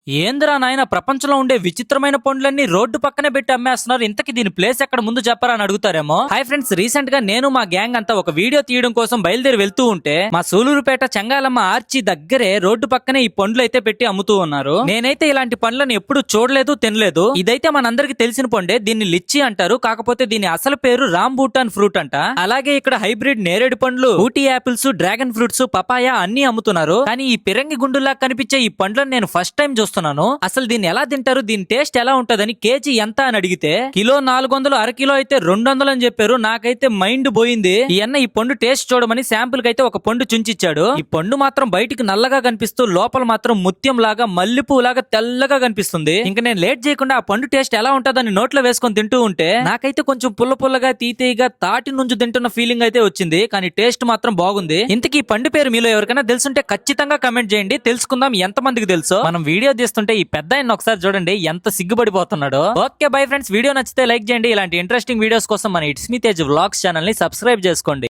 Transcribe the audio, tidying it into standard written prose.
ఏందిరా నాయన ప్రపంచంలో ఉండే విచిత్రమైన పండ్లన్నీ రోడ్డు పక్కనే పెట్టి అమ్మేస్తున్నారు. ఇంతకి దీని ప్లేస్ ఎక్కడ ముందు చెప్పరా అని అడుగుతారేమో. హాయ్ ఫ్రెండ్స్, రీసెంట్ గా నేను మా గ్యాంగ్ అంతా ఒక వీడియో తీయడం కోసం బయలుదేరి వెళ్తూ ఉంటే మా సూలూరుపేట చెంగాలమ్మ ఆర్చి దగ్గరే రోడ్డు పక్కనే ఈ పండ్లు అయితే పెట్టి అమ్ముతూ ఉన్నారు. నేనైతే ఇలాంటి పండ్లను ఎప్పుడు చూడలేదు, తినలేదు. ఇదైతే మనందరికి తెలిసిన పండే. దీన్ని లిచ్చి అంటారు. కాకపోతే దీని అసలు పేరు రాంబూటాన్ ఫ్రూట్ అంట. అలాగే ఇక్కడ హైబ్రిడ్ నేరేడు పండ్లు, Ooty apples, dragon fruits, papaya అన్ని అమ్ముతున్నారు. కానీ ఈ పిరంగి గుండులా కనిపించే ఈ పండ్లను నేను ఫస్ట్ టైం చూస్తున్నాను. అసలు దీన్ని ఎలా తింటారు, దీని టేస్ట్ ఎలా ఉంటదని, కేజీ ఎంత అని అడిగితే కిలో 400, అరకిలో అయితే 200 అని చెప్పారు. నాకైతే మైండ్ పోయింది. ఈ అన్న ఈ పండు టేస్ట్ చూడమని శాంపుల్ కైతే ఒక పండు చుంచిచ్చాడు. ఈ పండు మాత్రం బయటికి నల్లగా కనిపిస్తూ లోపల మాత్రం ముత్యం లాగా, మల్లెపూ లాగా తెల్లగా కనిపిస్తుంది. ఇంకా నేను లేట్ చేయకుండా ఆ పండు టేస్ట్ ఎలా ఉంటదని నోట్లో వేసుకొని తింటూ ఉంటే నాకైతే కొంచెం పుల్ల పుల్లగా, తీతీగా, తాటి నుంచి తింటున్న ఫీలింగ్ అయితే వచ్చింది. కానీ టేస్ట్ మాత్రం బాగుంది. ఇంతకీ ఈ పండు పేరు మీలో ఎవరికైనా తెలుసుంటే ఖచ్చితంగా కమెంట్ చేయండి, తెలుసుకుందాం ఎంత మందికి తెలుసు. మనం వీడియో తీస్తుంటే ఈ పెద్ద ఆయన ఒకసారి చూడండి ఎంత సిగ్గుపడిపోతున్నాడో. ఓకే బై ఫ్రెండ్స్, వీడియో నచ్చితే లైక్ చేయండి. ఇలాంటి ఇంట్రెస్టింగ్ వీడియోస్ కోసం మన it's me Tej vlogs channel ని సబ్స్క్రైబ్ చేసుకోండి.